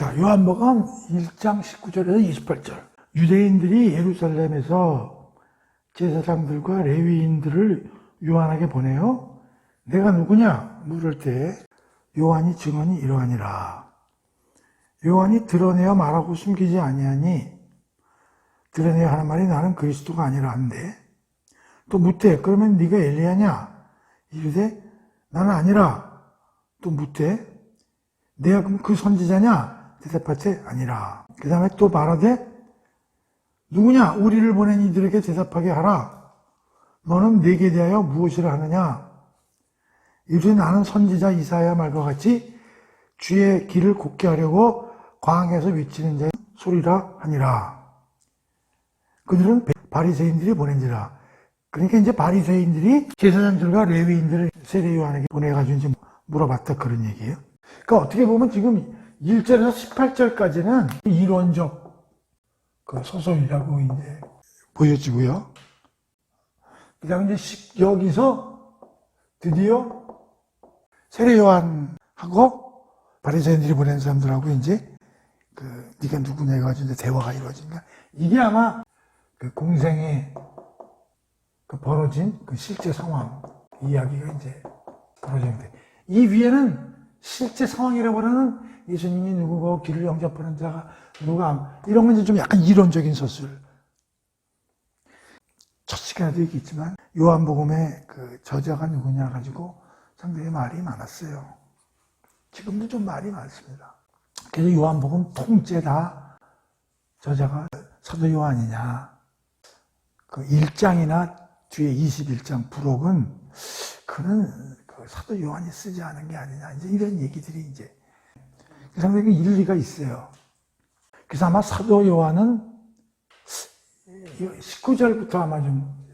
자, 요한복음 1장 19절에서 28절. 유대인들이 예루살렘에서 제사장들과 레위인들을 요한에게 보내요. 내가 누구냐? 물을 때 요한이 증언이 이러하니라. 요한이 드러내어 말하고 숨기지 아니하니 드러내어 하는 말이 나는 그리스도가 아니라 한데 또 묻되 그러면 네가 엘리야냐? 이르되 나는 아니라. 또 묻되 내가 그럼 그 선지자냐? 대답하되 아니라. 그 다음에 또 말하되 누구냐? 우리를 보낸 이들에게 대답하게 하라. 너는 내게 대하여 무엇이라 하느냐? 이르되 나는 선지자 이사야 말과 같이 주의 길을 곱게 하려고 광야에서 외치는 자의 소리라 하니라. 그들은 바리새인들이 보낸지라. 그러니까 이제 바리새인들이 제사장들과 레위인들을 세례 요한에게 보내가지고 이제 물어봤다 그런 얘기예요. 그러니까 어떻게 보면 지금 1절에서 18절까지는 이론적 그 소설이라고 이제 보여지고요. 그 다음에 이제 여기서 드디어 세례 요한하고 바리새인들이 보낸 사람들하고 이제 네가 누구냐 해가지고 이제 대화가 이루어진다. 이게 아마 그 공생에 벌어진 그 실제 상황 이야기가 이제 벌어지는데 이 위에는 실제 상황이라고 하는 예수님이 누구고 길을 영접하는 자가 누가 이런 건 이제 좀 약간 이론적인 서술. 첫 시간에도 얘기했지만 요한복음의 그 저자가 누구냐 가지고 상당히 말이 많았어요. 지금도 좀 말이 많습니다. 그래서 요한복음 통째 다 저자가 사도 요한이냐. 그 1장이나 뒤에 21장 부록은 그는 그 사도 요한이 쓰지 않은 게 아니냐. 이제 이런 얘기들이 이제 상당히 일리가 있어요. 그래서 아마 사도 요한은 19절부터 아마 좀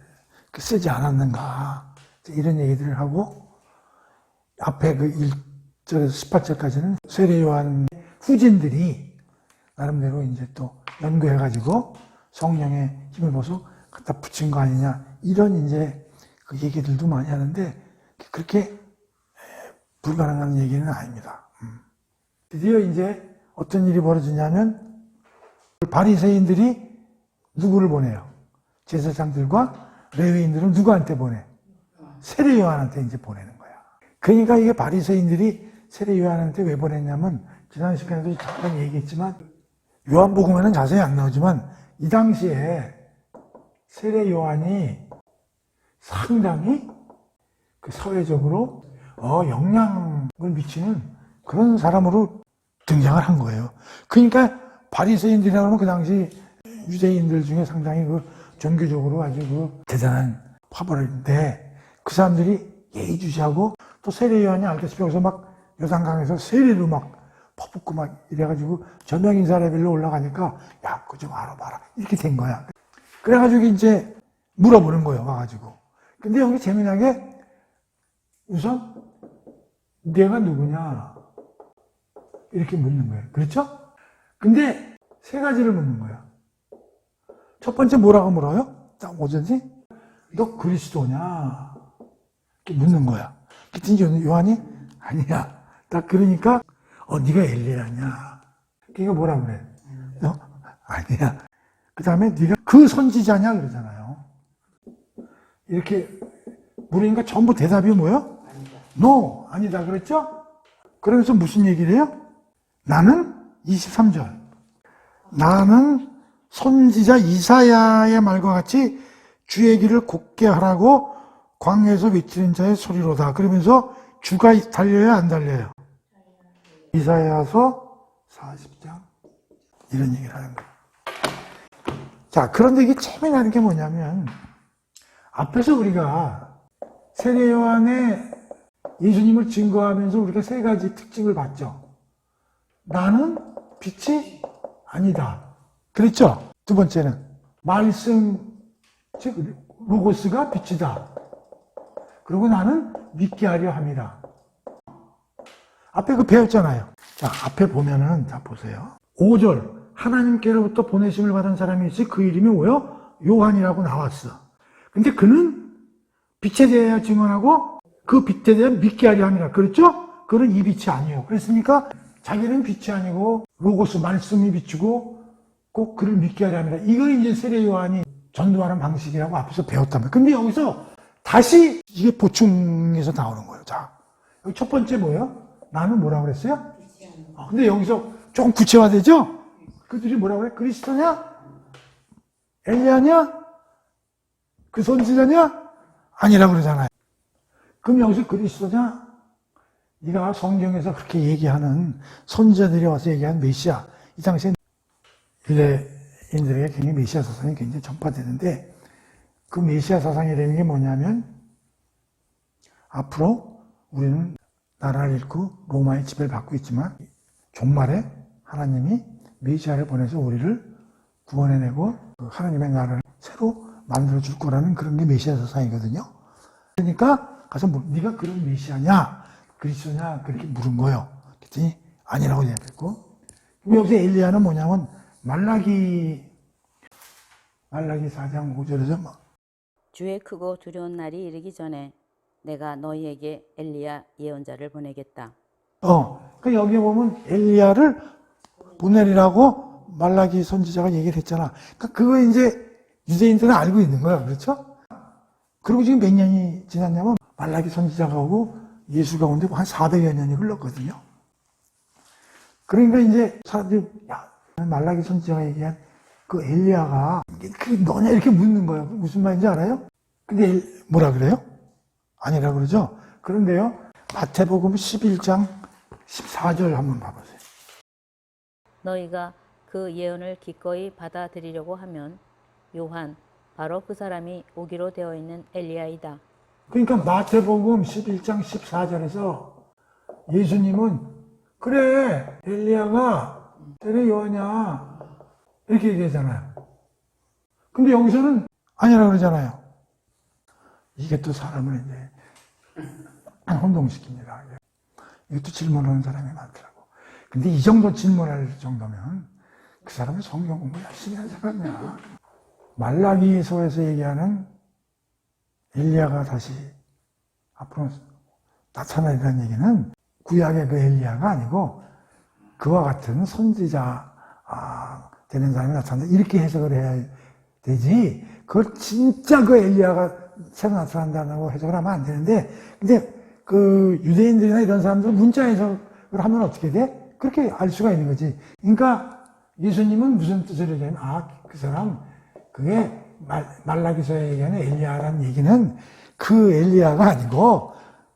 쓰지 않았는가. 이런 얘기들을 하고 앞에 그 1절에서 18절까지는 세례 요한 후진들이 나름대로 이제 또 연구해가지고 성령의 힘을 보소 갖다 붙인 거 아니냐. 이런 이제 그 얘기들도 많이 하는데 그렇게 불가능한 얘기는 아닙니다. 드디어 이제 어떤 일이 벌어지냐면 바리새인들이 누구를 보내요? 제사장들과 레위인들은 누구한테 보내? 세례 요한한테 이제 보내는 거야. 그러니까 이게 바리새인들이 세례 요한한테 왜 보냈냐면 지난 시간에도 잠깐 얘기했지만 요한복음에는 자세히 안 나오지만 이 당시에 세례 요한이 상당히 그 사회적으로 영향을 미치는 그런 사람으로 등장을 한 거예요. 그러니까 바리새인들이라고 하면 그 당시 유대인들 중에 상당히 그 종교적으로 아주 그 대단한 파벌인데 그 사람들이 예의주시하고 또 세례 요한이 알다시피 여기서 막 요단강에서 세례로 막 퍼붓고 막 이래가지고 저명인사 레벨로 올라가니까 야, 그거 좀 알아봐라. 이렇게 된 거야. 그래가지고 이제 물어보는 거예요. 와가지고. 근데 여기 재미나게 우선 내가 누구냐 이렇게 묻는 거예요. 그렇죠? 근데 세 가지를 묻는 거야. 첫 번째 뭐라고 물어요? 딱 뭐든지 너 그리스도냐 이렇게 묻는 거야. 그랬더니 요한이 아니야. 딱 그러니까 네가 엘리야냐. 그러니까 뭐라 그래? 너 아니야. 그 다음에 네가 그 선지자냐 그러잖아요. 이렇게 물으니까 전부 대답이 뭐예요? No, 아니다 그랬죠? 그러면서 무슨 얘기를 해요? 나는 23절 나는 선지자 이사야의 말과 같이 주의 길을 곱게 하라고 광야에서 외치는 자의 소리로다. 그러면서 주가 달려요 안 달려요? 이사야서 40장 이런 얘기를 하는 거예요. 자, 그런데 이게 재미나는 게 뭐냐면 앞에서 우리가 세례 요한의 예수님을 증거하면서 우리가 세 가지 특징을 봤죠. 나는 빛이 아니다. 그랬죠? 두 번째는 말씀, 즉 로고스가 빛이다. 그리고 나는 믿게 하려 함이라. 앞에 그 배웠잖아요. 자, 앞에 보면은 자 보세요. 5절 하나님께로부터 보내심을 받은 사람이 있지 그 이름이 뭐요? 요한이라고 나왔어. 근데 그는 빛에 대하여 증언하고 그 빛에 대해 믿게 하려 함이라. 그렇죠? 그는 이 빛이 아니에요. 그랬으니까 자기는 빛이 아니고 로고스 말씀이 비추고 꼭 그를 믿게 하려 합니다. 이걸 이제 세례 요한이 전도하는 방식이라고 앞에서 배웠다면. 근데 여기서 다시 이게 보충해서 나오는 거예요. 자, 여기 첫 번째 뭐예요? 나는 뭐라고 그랬어요? 근데 여기서 조금 구체화되죠? 그들이 뭐라고 그래? 그리스도냐? 엘리야냐? 그 선지자냐? 아니라고 그러잖아요. 그럼 여기서 그리스도냐? 네가 성경에서 그렇게 얘기하는 선지자들이 와서 얘기한 메시아, 이 당시에 유대인들에게 굉장히 메시아 사상이 굉장히 전파되는데, 그 메시아 사상이라는 게 뭐냐면 앞으로 우리는 나라를 잃고 로마의 지배를 받고 있지만 종말에 하나님이 메시아를 보내서 우리를 구원해내고 하나님의 나라를 새로 만들어줄 거라는 그런 게 메시아 사상이거든요. 그러니까 가서 네가 그런 메시아냐 그리스도냐 그렇게 물은 거예요. 그랬더니 아니라고 얘기했고, 여기서 엘리야는 뭐냐면 말라기 4장 5절에서 주의 크고 두려운 날이 이르기 전에 내가 너희에게 엘리야 예언자를 보내겠다. 그러니까 여기 보면 엘리야를 보내리라고 말라기 선지자가 얘기를 했잖아. 그러니까 그거 이제 유대인들은 알고 있는 거야. 그렇죠? 그리고 지금 몇 년이 지났냐면 말라기 선지자가 오고 예수가 오는데 한 400여 년이 흘렀거든요. 그러니까 이제 사람들이 말라기 선지자가 얘기한 그 엘리야가 그게 너냐 이렇게 묻는 거예요. 무슨 말인지 알아요? 근데 뭐라 그래요? 아니라 그러죠. 그런데요, 마태복음 11장 14절 한번 봐보세요. 너희가 그 예언을 기꺼이 받아들이려고 하면 요한 바로 그 사람이 오기로 되어 있는 엘리야이다. 그러니까 마태복음 11장 14절에서 예수님은 그래 엘리야가 세례 요한이야 이렇게 얘기하잖아요. 근데 여기서는 아니라 그러잖아요. 이게 또 사람을 이제 혼동시킵니다. 이것도 질문하는 사람이 많더라고. 근데 이 정도 질문할 정도면 그 사람은 성경 공부 열심히 한 사람이야. 말라기서에서 얘기하는 엘리야가 다시 앞으로 나타나리라는 얘기는 구약의 그 엘리야가 아니고 그와 같은 선지자 되는 사람이 나타난다. 이렇게 해석을 해야 되지. 그걸 진짜 그 엘리야가 새로 나타난다고 해석을 하면 안 되는데, 근데 그 유대인들이나 이런 사람들은 문자 해석을 하면 어떻게 돼? 그렇게 알 수가 있는 거지. 그러니까 예수님은 무슨 뜻을 얘기하면 그 사람 그게 말라기서에 얘기하는 엘리야라는 얘기는 그 엘리야가 아니고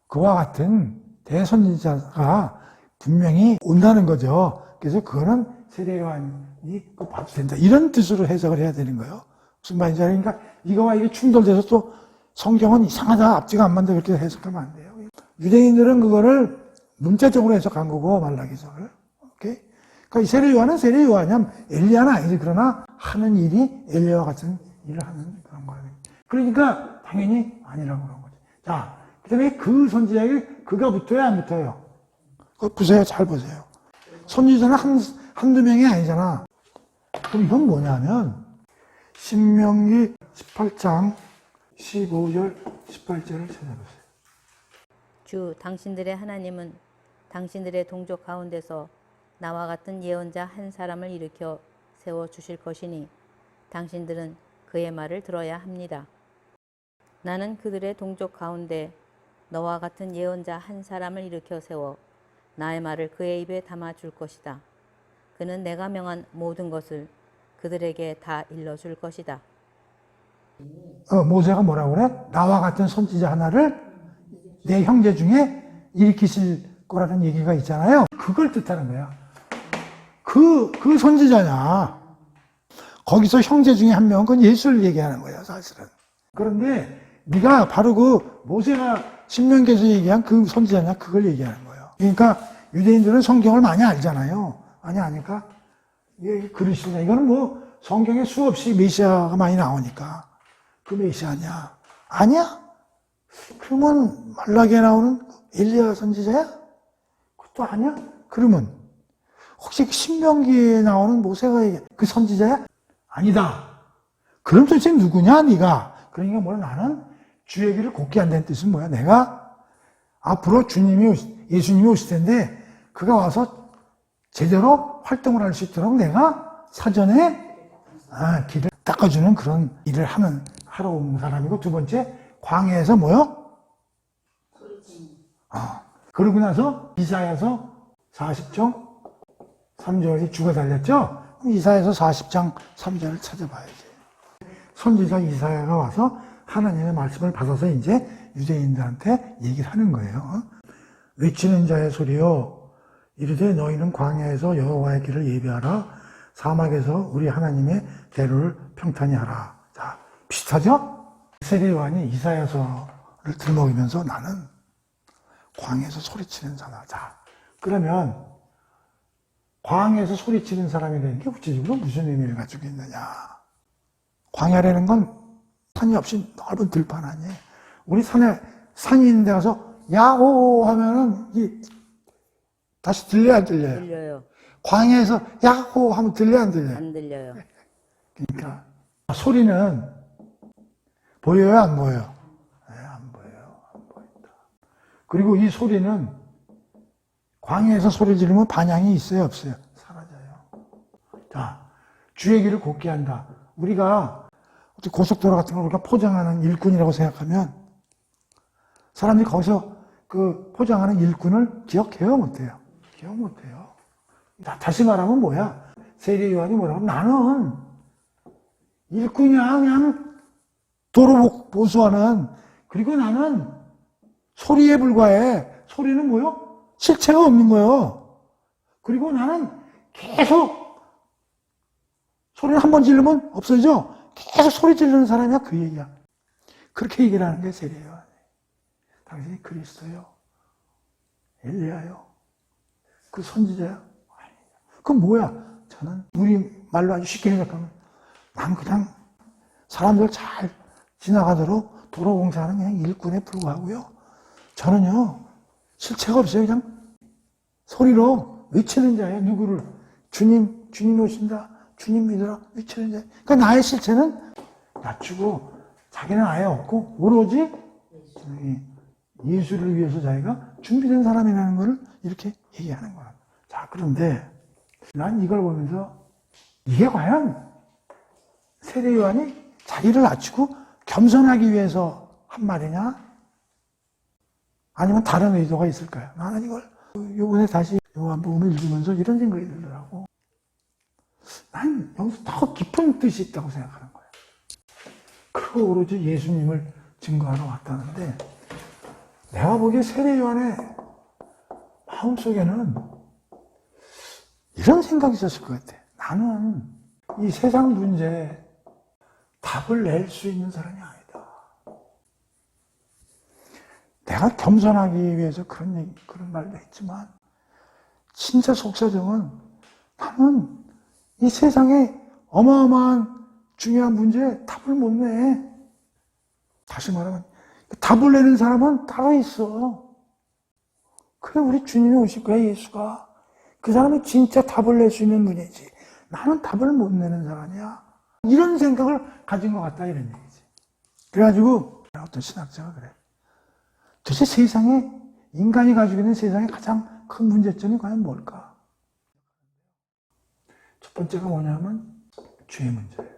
그와 같은 대선지자가 분명히 온다는 거죠. 그래서 그거는 세례 요한이 꼭 봐도 된다. 이런 뜻으로 해석을 해야 되는 거예요. 무슨 말인지 알으니까 그러니까 이거와 이게 충돌돼서 또 성경은 이상하다, 앞뒤가 안 맞는다 그렇게 해석하면 안 돼요. 유대인들은 그거를 문자적으로 해석한 거고 말라기서를. 오케이? 그러니까 이 세례 요한은 세례 요한이야. 엘리야는 아니지. 그러나 하는 일이 엘리야와 같은 일을 하는 그런 거예요. 그러니까 당연히 아니라고 그런 거죠. 자, 그다음에 그 선지자에게 그가 붙어요, 안 붙어요? 그거 보세요, 잘 보세요. 선지자는 한두 명이 아니잖아. 그럼 이건 뭐냐면 신명기 18장 15절, 18절을 찾아보세요. 주 당신들의 하나님은 당신들의 동족 가운데서 나와 같은 예언자 한 사람을 일으켜 세워 주실 것이니 당신들은 그의 말을 들어야 합니다. 나는 그들의 동족 가운데 너와 같은 예언자 한 사람을 일으켜 세워 나의 말을 그의 입에 담아 줄 것이다. 그는 내가 명한 모든 것을 그들에게 다 일러줄 것이다. 모세가 뭐라고 그래? 나와 같은 선지자 하나를 내 형제 중에 일으키실 거라는 얘기가 있잖아요. 그걸 뜻하는 거야. 그 선지자냐. 거기서 형제 중에 한 명은 그건 예수를 얘기하는 거예요, 사실은. 그런데 네가 바로 그 모세가 신명기에서 얘기한 그 선지자냐, 그걸 얘기하는 거예요. 그러니까 유대인들은 성경을 많이 알잖아요. 많이 아니까 이게 그리스도냐. 이거는 뭐 성경에 수없이 메시아가 많이 나오니까 그 메시아냐? 아니야? 그러면 말라기에 나오는 엘리야 선지자야? 그것도 아니야? 그러면 혹시 신명기에 나오는 모세가 얘기한 그 선지자야? 아니다. 그럼 도대체 누구냐, 네가? 그러니까 뭐야, 나는 주의 길을 곱게 한다는 뜻은 뭐야? 내가 앞으로 예수님이 오실 텐데 그가 와서 제대로 활동을 할 수 있도록 내가 사전에 길을 닦아주는 그런 일을 하러 온 사람이고, 두 번째, 광야에서 뭐요? 그러고 나서 이사야서 40장 3절이 죽어 달렸죠? 이사야서 40장 3절을 찾아봐야지. 선지자 이사야가 와서 하나님의 말씀을 받아서 이제 유대인들한테 얘기를 하는 거예요. 외치는 자의 소리요, 이르되 너희는 광야에서 여호와의 길을 예비하라. 사막에서 우리 하나님의 대로를 평탄히 하라. 자, 비슷하죠? 세례 요한이 이사야서를 들먹이면서 나는 광야에서 소리치는 자다. 자, 그러면 광야에서 소리치는 사람이라는 게 구체적으로 무슨 의미를 가지고 있느냐? 광야라는 건 산이 없이 넓은 들판 아니에요. 우리 산이 있는 데 가서 야호 하면은 다시 들려요, 안 들려요? 들려요. 광야에서 야호 하면 들려요, 안 들려요? 안 들려요. 그러니까 소리는 보여요, 안 보여요? 네, 안 보여요. 안 보인다. 그리고 이 소리는 광야에서 소리 지르면 반향이 있어요, 없어요? 사라져요. 자, 주의 길을 곱게 한다. 우리가 고속도로 같은 걸 우리가 포장하는 일꾼이라고 생각하면 사람들이 거기서 그 포장하는 일꾼을 기억해요, 못해요? 기억 못해요. 다시 말하면 뭐야? 세례 요한이 뭐라고? 나는 일꾼이야. 그냥 도로 보수하는. 그리고 나는 소리에 불과해. 소리는 뭐요? 실체가 없는 거예요. 그리고 나는 계속 소리를 한 번 지르면 없어지죠? 계속 소리 지르는 사람이야. 그 얘기야. 그렇게 얘기를 하는 게 세례 요한이. 당신이 그리스도요, 엘리야요, 그 선지자요? 그건 뭐야? 저는 우리 말로 아주 쉽게 생각하면 난 그냥 사람들 잘 지나가도록 도로 공사하는 그냥 일꾼에 불과하고요. 저는요, 실체가 없어요. 그냥 소리로 외치는 자예요. 누구를? 주님 오신다. 주님 믿으라. 외치는 자예요. 그러니까 나의 실체는 낮추고 자기는 아예 없고 오로지 예수를 위해서 자기가 준비된 사람이라는 것을 이렇게 얘기하는 거야. 자, 그런데 난 이걸 보면서 이게 과연 세례 요한이 자기를 낮추고 겸손하기 위해서 한 말이냐? 아니면 다른 의도가 있을까요? 나는 이걸 요번에 다시 요한복음을 읽으면서 이런 생각이 들더라고. 난 여기서 더 깊은 뜻이 있다고 생각하는 거야. 그리고 오로지 예수님을 증거하러 왔다는데 내가 보기에 세례 요한의 마음속에는 이런 생각이 있었을 것 같아. 나는 이 세상 문제에 답을 낼 수 있는 사람이 아니다. 내가 겸손하기 위해서 그런 말도 했지만, 진짜 속사정은 나는 이 세상에 어마어마한 중요한 문제에 답을 못 내. 다시 말하면, 답을 내는 사람은 따로 있어. 그래, 우리 주님이 오실 거야, 예수가. 그 사람이 진짜 답을 낼 수 있는 분이지. 나는 답을 못 내는 사람이야. 이런 생각을 가진 것 같다, 이런 얘기지. 그래가지고 어떤 신학자가 그래. 도대체 세상에, 인간이 가지고 있는 세상의 가장 큰 문제점이 과연 뭘까? 첫 번째가 뭐냐면 죄 문제예요.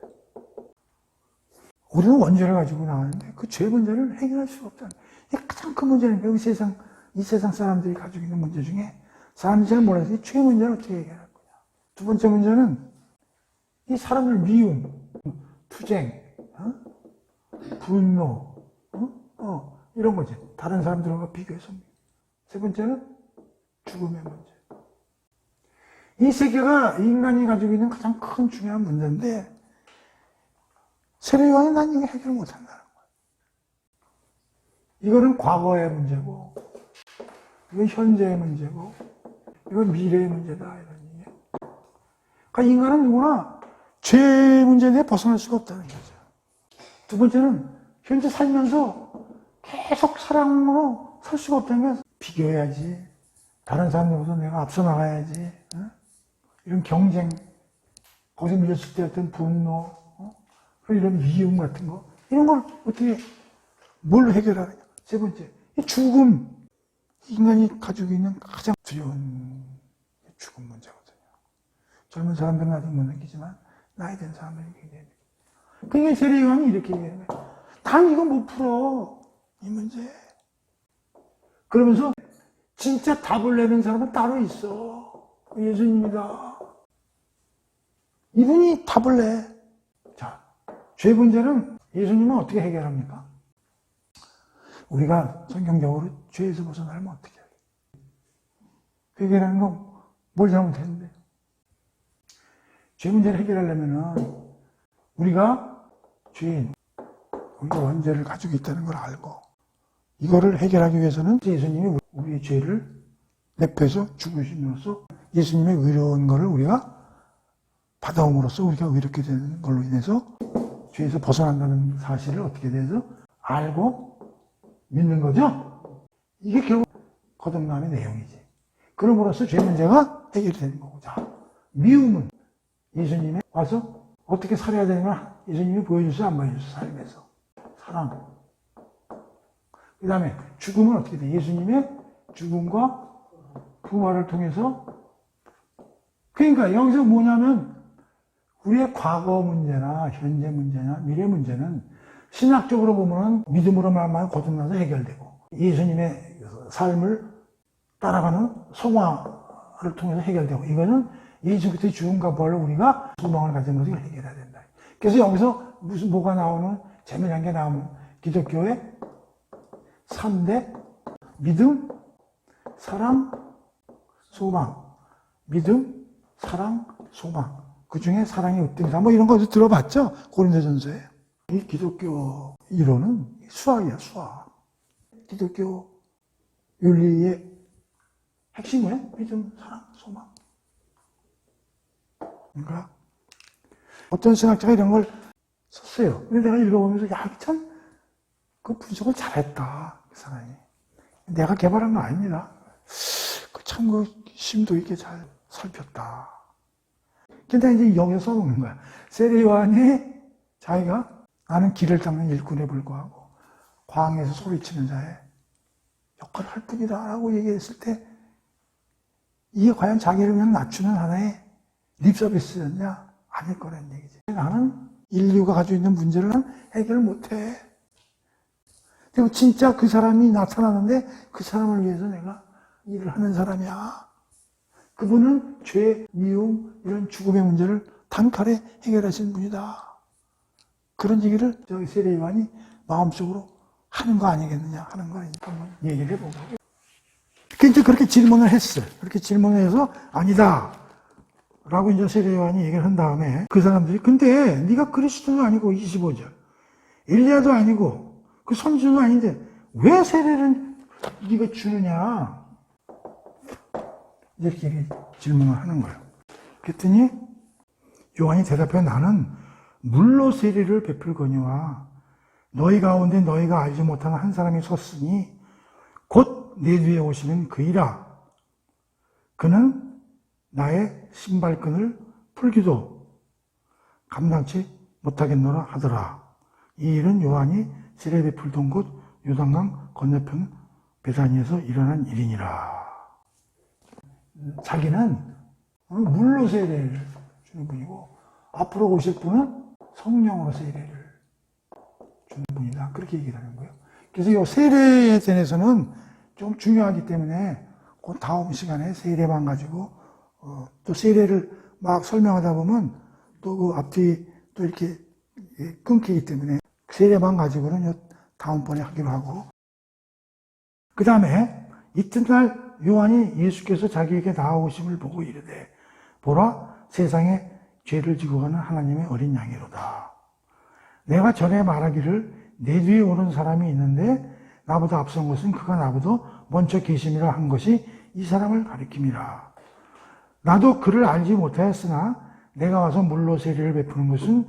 우리는 원죄를 가지고 나왔는데 그 죄 문제를 해결할 수가 없잖아요. 이게 가장 큰 문제니까 이 세상 사람들이 가지고 있는 문제 중에 사람들이 잘 몰라서 이 죄 문제를 어떻게 해결할 거냐. 두 번째 문제는 이 사람을 미움, 투쟁, 분노, 이런 거지. 다른 사람들과 비교해서. 세 번째는 죽음의 문제. 이 세 개가 인간이 가지고 있는 가장 큰 중요한 문제인데 세례 요한이 난 이거 해결 못한다는 거야. 이거는 과거의 문제고, 이건 현재의 문제고, 이건 미래의 문제다, 이런 얘기예요. 그러니까 인간은 누구나 죄 문제에 대해 벗어날 수가 없다는 거죠. 두 번째는 현재 살면서 계속 사랑으로 살 수가 없다는 게 비교해야지. 다른 사람들보다 내가 앞서 나가야지. 이런 경쟁, 거기서 밀렸을 때 어떤 분노, 이런 미움 같은 거, 이런 걸 어떻게, 뭘 해결하느냐. 세 번째, 이 죽음. 인간이 가지고 있는 가장 두려운 죽음 문제거든. 젊은 사람들은 아직 못 느끼지만 나이 든 사람들이 굉장히 느껴요. 그러니까 세례요한이 이렇게 얘기하는 거예요. 난 이거 못 풀어. 이 문제. 그러면서 진짜 답을 내는 사람은 따로 있어. 예수님이다. 이분이 답을 내. 자, 죄 문제는 예수님은 어떻게 해결합니까? 우리가 성경적으로 죄에서 벗어나려면 어떻게 해요? 해결하는 건 뭘 잘못했는데? 죄 문제를 해결하려면은 우리가 죄인, 우리가 원죄를 가지고 있다는 걸 알고 이거를 해결하기 위해서는 예수님이 우리의 죄를 내빼서 죽으심으로써 예수님의 의로운 것을 우리가 받아옴으로써 우리가 의롭게 되는 걸로 인해서 죄에서 벗어난다는 사실을 어떻게 돼서 알고 믿는 거죠? 이게 결국 거듭남의 내용이지. 그럼으로써 죄 문제가 해결이 되는 거고. 자, 미움은 예수님이 와서 어떻게 살아야 되는가 예수님이 보여줬어요? 안 보여줬어요? 삶에서. 사랑. 그 다음에 죽음은 어떻게 돼? 예수님의 죽음과 부활을 통해서. 그러니까 여기서 뭐냐면 우리의 과거 문제나 현재 문제나 미래 문제는 신학적으로 보면 믿음으로 말하면 거듭나서 해결되고 예수님의 삶을 따라가는 성화를 통해서 해결되고 이거는 예수 그리스도의 죽음과 부활을 우리가 소망을 가짐으로써 이걸 해결해야 된다. 그래서 여기서 뭐가 나오는 재미난 게 나오면 기독교의 3대 믿음, 사랑, 소망. 믿음, 사랑, 소망. 그 중에 사랑이 으뜸이다. 뭐 이런 거 들어봤죠? 고린도전서에. 이 기독교 이론은 수학이야, 수학. 기독교 윤리의 핵심은 뭐야? 믿음, 사랑, 소망. 그러니까 어떤 신학자가 이런 걸 썼어요. 근데 내가 읽어보면서 야, 참 그 분석을 잘했다. 그 사람이. 내가 개발한 건 아닙니다. 참 그 심도 있게 잘 살폈다. 근데 이제 여기서 써놓는 거야. 세례요한이 자기가 나는 길을 닦는 일꾼에 불과하고 광야에서 소리치는 자의 역할을 할 뿐이다 라고 얘기했을 때 이게 과연 자기를 그냥 낮추는 하나의 립서비스였냐? 아닐 거라는 얘기지. 나는 인류가 가지고 있는 문제를 해결 못해. 그리고 진짜 그 사람이 나타나는데 그 사람을 위해서 내가 일을 하는 사람이야. 그분은 죄, 미움, 이런 죽음의 문제를 단칼에 해결하신 분이다. 그런 얘기를 저기 세례요한이 마음속으로 하는 거 아니겠느냐 하는 거 한번 얘기를 해보고. 이제 그렇게 질문을 했어요. 그렇게 질문을 해서 아니다. 라고 이제 세례요한이 얘기를 한 다음에 그 사람들이 근데 네가 그리스도도 아니고 25절 엘리야도 아니고 그 선지자도 아닌데 왜 세례를 네가 주느냐 이렇게 질문을 하는 거예요. 그랬더니 요한이 대답해 나는 물로 세례를 베풀거니와 너희 가운데 너희가 알지 못하는 한 사람이 섰으니 곧 내 뒤에 오시는 그이라. 그는 나의 신발끈을 풀기도 감당치 못하겠노라 하더라. 이 일은 요한이 세례 베풀던 곳 요단강 건너편 베다니에서 일어난 일이니라. 자기는 물로 세례를 주는 분이고 앞으로 오실 분은 성령으로 세례를 주는 분이다. 그렇게 얘기를 하는 거예요. 그래서 이 세례에 대해서는 좀 중요하기 때문에 그 다음 시간에 세례만 가지고 또 세례를 막 설명하다 보면 또 그 앞뒤 또 이렇게 끊기기 때문에 세례만 가지고는 다음번에 하기로 하고 그 다음에 이튿날 요한이 예수께서 자기에게 나아오심을 보고 이르되 보라 세상에 죄를 지고 가는 하나님의 어린 양이로다. 내가 전에 말하기를 내 뒤에 오는 사람이 있는데 나보다 앞선 것은 그가 나보다 먼저 계심이라 한 것이 이 사람을 가리킴이라. 나도 그를 알지 못하였으나 내가 와서 물로 세례를 베푸는 것은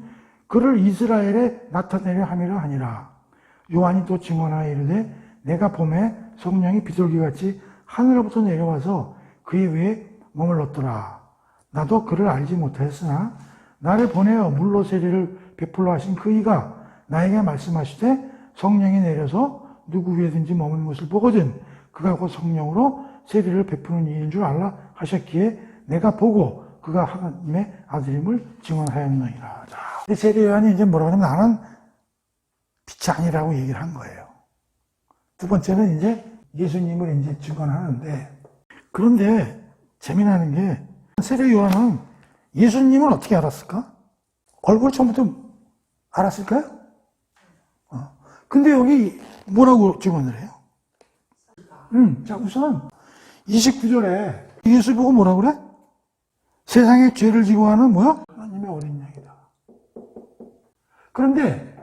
그를 이스라엘에 나타내려 함이라 하니라. 요한이 또 증언하여 이르되 내가 봄에 성령이 비둘기같이 하늘로부터 내려와서 그의 위에 머물렀더라. 나도 그를 알지 못하였으나 나를 보내어 물로 세례를 베풀러 하신 그이가 나에게 말씀하시되 성령이 내려서 누구 위에든지 머무는 것을 보거든 그가 곧 성령으로 세례를 베푸는 이인 줄 알라 하셨기에 내가 보고 그가 하나님의 아들임을 증언하였느니라. 세례 요한이 이제 뭐라고 하냐면 나는 빛이 아니라고 얘기를 한 거예요. 두 번째는 이제 예수님을 이제 증언하는데, 그런데 재미나는 게 세례 요한은 예수님을 어떻게 알았을까? 얼굴 처음부터 알았을까요? 근데 여기 뭐라고 증언을 해요? 자, 우선 29절에 예수 보고 뭐라고 그래? 세상의 죄를 지고 하는 뭐야? 하나님의 어린 양이다. 그런데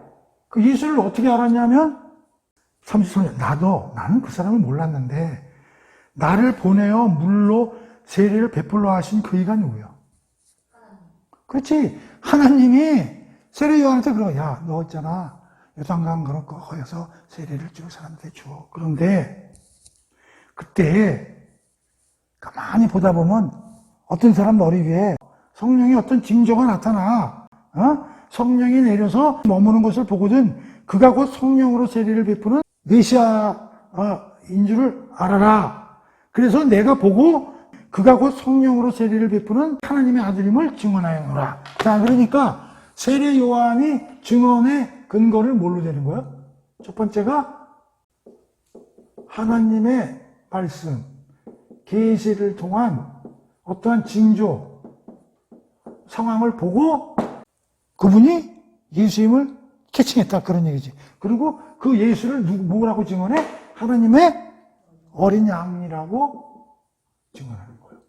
그 예수를 어떻게 알았냐면 33절, 나는 그 사람을 몰랐는데 나를 보내어 물로 세례를 베풀러 하신 그이가 누구야? 그렇지. 하나님이 세례 요한한테 그러, 야, 너 있잖아. 요단강 그런 거 거기서 세례를 쭉 사람한테 줘. 그런데 그때 가만히 보다 보면 어떤 사람 머리 위에 성령의 어떤 징조가 나타나. 성령이 내려서 머무는 것을 보거든 그가 곧 성령으로 세례를 베푸는 메시아인 줄을 알아라. 그래서 내가 보고 그가 곧 성령으로 세례를 베푸는 하나님의 아들임을 증언하였노라. 자, 그러니까 세례 요한이 증언의 근거를 뭘로 되는 거야? 첫 번째가 하나님의 말씀, 계시를 통한 어떠한 징조, 상황을 보고 그분이 예수님을 캐칭했다, 그런 얘기지. 그리고 그 예수를 뭐라고 증언해? 하나님의 어린 양이라고 증언하는 거예요.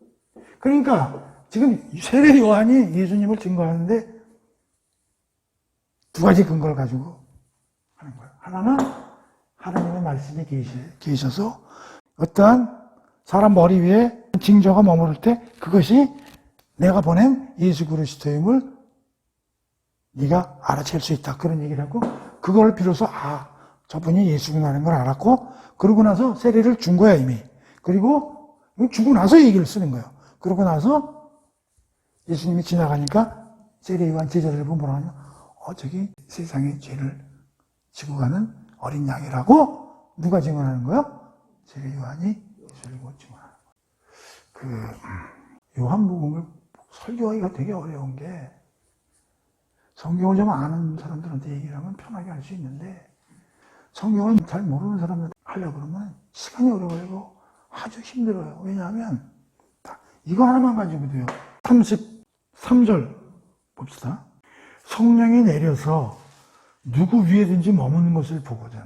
그러니까 지금 세례 요한이 예수님을 증거하는데 두 가지 근거를 가지고 하는 거예요. 하나는 하나님의 말씀이 계셔서 어떠한 사람 머리 위에 징조가 머무를 때 그것이 내가 보낸 예수 그리스도임을 네가 알아챌 수 있다, 그런 얘기를 하고, 그걸 비로소 저분이 예수구나라는 걸 알았고, 그러고 나서 세례를 준 거야 이미. 그리고 주고 나서 얘기를 쓰는 거예요. 그러고 나서 예수님이 지나가니까 세례 요한 제자들 보고 뭐라 하냐, 저기 세상의 죄를 지고 가는 어린 양이라고 누가 증언하는 거예요? 세례 요한이 예수를 보고 증언하는 거예요. 요한복음을 설교하기가 되게 어려운 게, 성경을 좀 아는 사람들한테 얘기를 하면 편하게 할 수 있는데, 성경을 잘 모르는 사람한테 하려고 그러면 시간이 오래 걸리고 아주 힘들어요. 왜냐하면 이거 하나만 가지고도요. 33절 봅시다. 성령이 내려서 누구 위에든지 머무는 것을 보거든.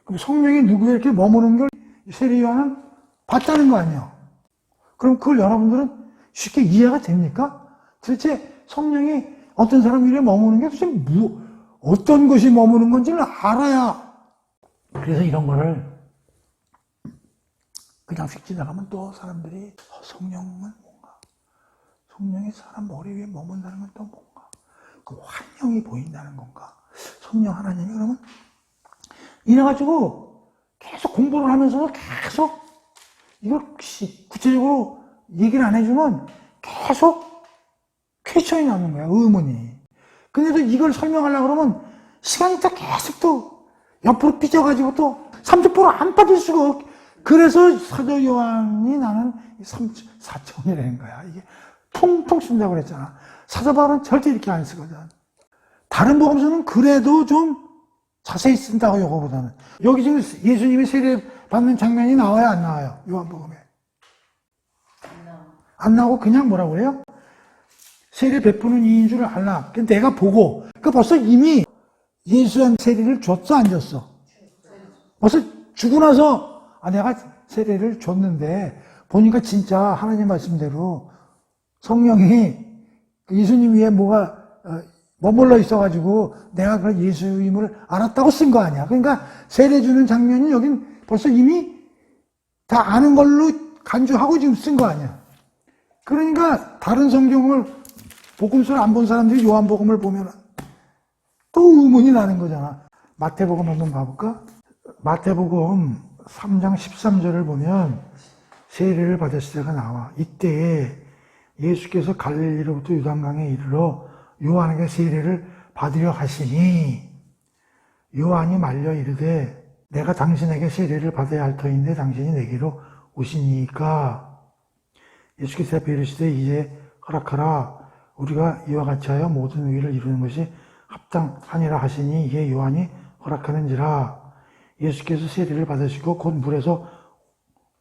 그럼 성령이 누구에 이렇게 머무는 걸 세례 요한은 봤다는 거 아니에요. 그럼 그걸 여러분들은 쉽게 이해가 됩니까? 도대체 성령이 어떤 사람 위에 머무는 게 도대체 어떤 것이 머무는 건지를 알아야. 그래서 이런 거를 그냥 휙 지나가면 또 사람들이 성령은 뭔가, 성령이 사람 머리 위에 머문다는 건 또 뭔가, 그 환영이 보인다는 건가, 성령 하나님이, 그러면 이래가지고 계속 공부를 하면서도 계속 이걸 구체적으로 얘기를 안 해주면 계속 퀘스천이 나오는 거야, 의문이. 근데도 이걸 설명하려고 그러면 시간이 또 계속 또 옆으로 삐져가지고 또 30% 안 빠질 수가 없. 그래서 사도 요한이 나는 4천이라는 거야. 이게 통통 쓴다고 그랬잖아. 사도 바울은 절대 이렇게 안 쓰거든. 다른 복음서는 그래도 좀 자세히 쓴다고, 요거보다는. 여기 지금 예수님이 세례 받는 장면이 나와요, 안 나와요? 요한복음에. 안 나오고 그냥 뭐라고 해요? 세례 베푸는 이인 줄 알라. 내가 보고, 벌써 이미 예수한 세례를 줬어, 안 줬어? 벌써 주고 나서, 내가 세례를 줬는데, 보니까 진짜 하나님 말씀대로 성령이 예수님 위에 뭐가 머물러 있어가지고 내가 그 예수임을 알았다고 쓴 거 아니야. 그러니까 세례 주는 장면이 여긴 벌써 이미 다 아는 걸로 간주하고 지금 쓴 거 아니야. 그러니까 다른 성경을, 복음서를 안 본 사람들이 요한복음을 보면 또 의문이 나는 거잖아. 마태복음 한번 봐볼까? 마태복음 3장 13절을 보면 세례를 받으실 때가 나와. 이때에 예수께서 갈릴리로부터 요단강에 이르러 요한에게 세례를 받으려 하시니 요한이 말려 이르되 내가 당신에게 세례를 받아야 할 터인데 당신이 내게로 오시니까 예수께서 이르시되 이제 허락하라. 우리가 이와 같이 하여 모든 의를 이루는 것이 합당하니라 하시니 이에 요한이 허락하는지라. 예수께서 세례를 받으시고 곧 물에서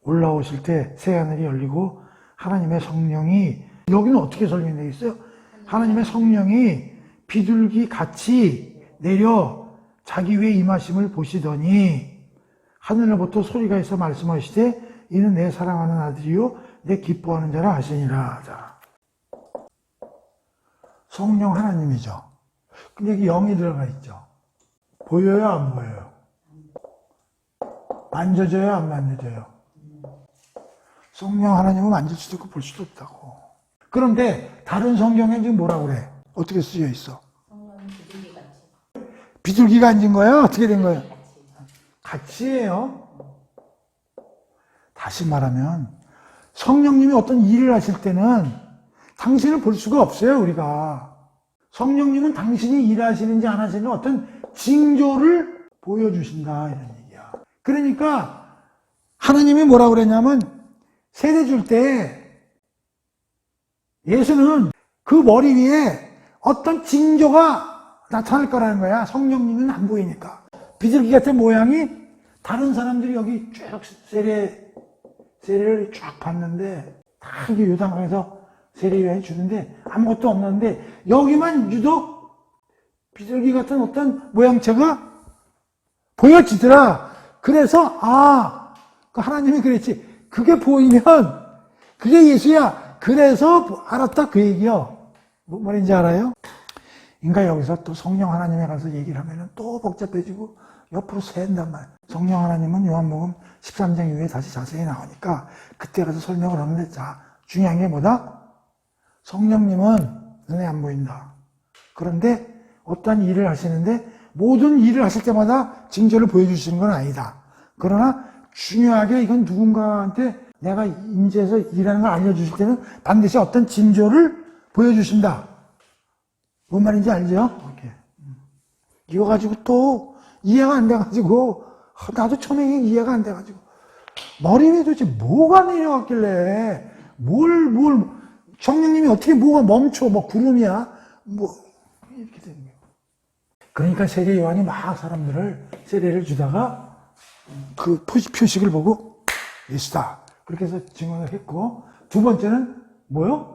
올라오실 때 새하늘이 열리고 하나님의 성령이, 여기는 어떻게 설명되어 있어요? 하나님의 성령이 비둘기 같이 내려 자기 위에 임하심을 보시더니 하늘로부터 소리가 있어 말씀하시되 이는 내 사랑하는 아들이요 내 기뻐하는 자라 하시니라. 자, 성령 하나님이죠. 근데 여기 영이 들어가 있죠. 보여요, 안 보여요? 만져져요, 안 만져져요? 성령 하나님은 만질 수도 있고 볼 수도 없다고. 그런데 다른 성경에 지금 뭐라고 그래? 어떻게 쓰여 있어? 비둘기가 앉은 거예요? 어떻게 된 거예요? 같이예요. 다시 말하면 성령님이 어떤 일을 하실 때는 당신을 볼 수가 없어요, 우리가. 성령님은 당신이 일하시는지 안 하시는지 어떤 징조를 보여주신다, 이런 얘기야. 그러니까 하나님이 뭐라고 그랬냐면 세례 줄 때 예수는 그 머리 위에 어떤 징조가 나타날 거라는 거야. 성령님은 안 보이니까. 비둘기 같은 모양이 다른 사람들이 여기 쭉 세례를 쫙 봤는데 다 이게 요단강에서 세례 요한이 주는데 아무것도 없는데 여기만 유독 비둘기 같은 어떤 모양체가 보여지더라. 그래서 그 하나님이 그랬지. 그게 보이면 그게 예수야. 그래서 알았다 그 얘기요. 뭐 말인지 알아요? 그러니까 여기서 또 성령 하나님에 가서 얘기를 하면은 또 복잡해지고 옆으로 샌단 말이에요. 성령 하나님은 요한복음 13장 이후에 다시 자세히 나오니까 그때 가서 설명을 하는데, 자, 중요한 게 뭐다? 성령님은 눈에 안 보인다. 그런데 어떠한 일을 하시는데 모든 일을 하실 때마다 징조를 보여주시는 건 아니다. 그러나 중요하게 이건 누군가한테 내가 임재해서 일하는 걸 알려주실 때는 반드시 어떤 징조를 보여주신다. 뭔 말인지 알죠? 이렇게. 이거 가지고 또 이해가 안 돼가지고, 나도 처음에 이해가 안 돼가지고, 머리 위에 도대체 뭐가 내려왔길래, 성령님이 어떻게 뭐가 멈춰, 뭐 구름이야? 이렇게 되는 거예요. 그러니까 세례 요한이 막 사람들을 세례를 주다가 그 표식을 보고 예수다. 그렇게 해서 증언을 했고, 두 번째는 뭐요?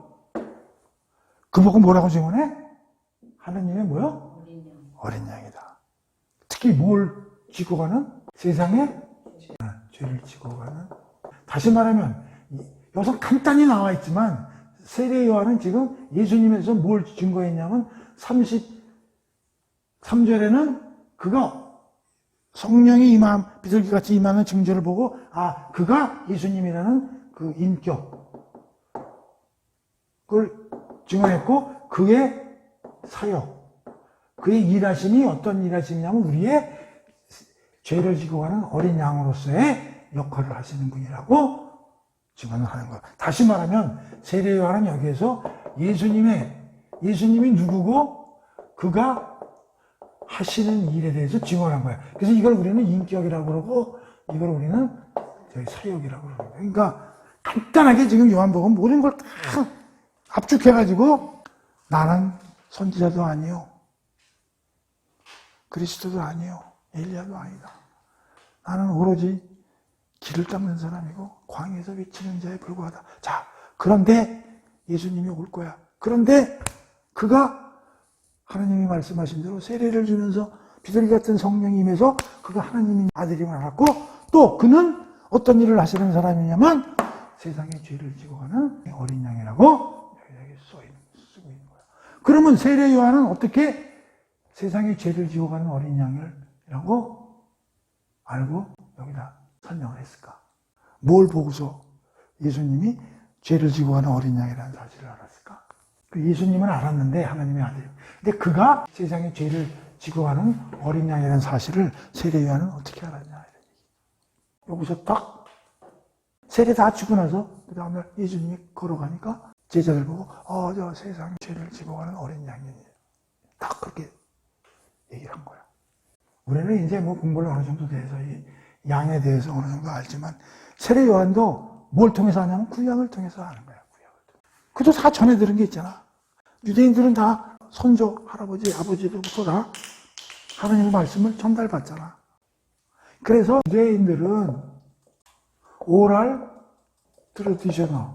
그 보고 뭐라고 증언해? 하나님의 뭐요? 어린 양이다. 특히 뭘 지고 가는? 세상에 죄를 지고 가는. 다시 말하면 여기서 간단히 나와 있지만 세례 요한은 지금 예수님에서 뭘 증거했냐면 33절에는 그가 성령이 비둘기같이 임하는 징조를 보고 그가 예수님이라는 그 인격을 증언했고, 그의 사역, 그의 일하심이 어떤 일하심이냐면 우리의 죄를 지고 가는 어린 양으로서의 역할을 하시는 분이라고 증언을 하는 거예요. 다시 말하면 세례 요한은 여기에서 예수님이 누구고 그가 하시는 일에 대해서 증언한 거예요. 그래서 이걸 우리는 인격이라고 그러고 이걸 우리는 저희 사역이라고 그러는 거예요. 그러니까 간단하게 지금 요한복음 모든 걸 다 압축해가지고 나는 선지자도 아니요, 그리스도도 아니요, 엘리야도 아니다. 나는 오로지 길을 닦는 사람이고 광야에서 외치는 자에 불과하다. 자, 그런데 예수님이 올 거야. 그런데 그가 하나님이 말씀하신 대로 세례를 주면서 비둘기 같은 성령이 임해서 그가 하나님의 아들임을 알았고, 또 그는 어떤 일을 하시는 사람이냐면 세상의 죄를 지고 가는 어린 양이라고 여기 쓰고 있는 거야. 그러면 세례 요한은 어떻게 세상의 죄를 지고 가는 어린 양이라고 알고 여기다 설명을 했을까? 뭘 보고서 예수님이 죄를 지고 가는 어린 양이라는 사실을 알았을까? 예수님은 알았는데, 하나님의 아들. 근데 그가 세상의 죄를 지고 가는 어린 양이라는 사실을 세례 요한은 어떻게 알았냐? 여기서 딱 세례 다 치고 나서 그 다음날 예수님이 걸어가니까 제자들 보고 저 세상의 죄를 지고 가는 어린 양이니, 딱 그렇게 얘기를 한 거야. 우리는 이제 뭐 공부를 어느 정도 돼서 이 양에 대해서 어느 정도 알지만 세례 요한도 뭘 통해서 하냐면 구약을 통해서 아는 거야. 그도 다 전해 들은 게 있잖아. 유대인들은 다 선조, 할아버지, 아버지로부터 다 하나님의 말씀을 전달받잖아. 그래서 유대인들은 오랄 트래디셔널,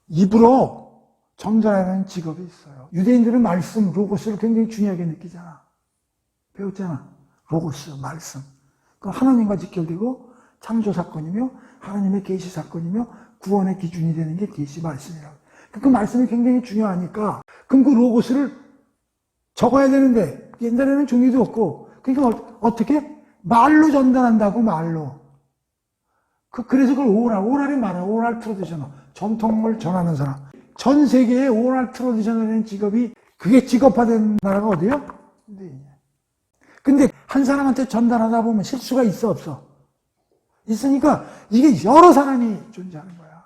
입으로 전달하는 직업이 있어요. 유대인들은 말씀, 로고스를 굉장히 중요하게 느끼잖아. 배웠잖아. 로고스, 말씀. 그 하나님과 직결되고 창조 사건이며 하나님의 계시 사건이며 구원의 기준이 되는 게 계시 말씀이라고. 그 말씀이 굉장히 중요하니까 그럼 그 로고스를 적어야 되는데 옛날에는 종이도 없고 그러니까 어떻게? 말로 전달한다고 말로. 그래서 그걸 오랄이 말이야. 오랄 트래디셔널. 전통을 전하는 사람. 전 세계에 오랄 트래디셔널이라는 직업이 그게 직업화된 나라가 어디야? 근데 한 사람한테 전달하다 보면 실수가 있어 없어? 있으니까 이게 여러 사람이 존재하는 거야.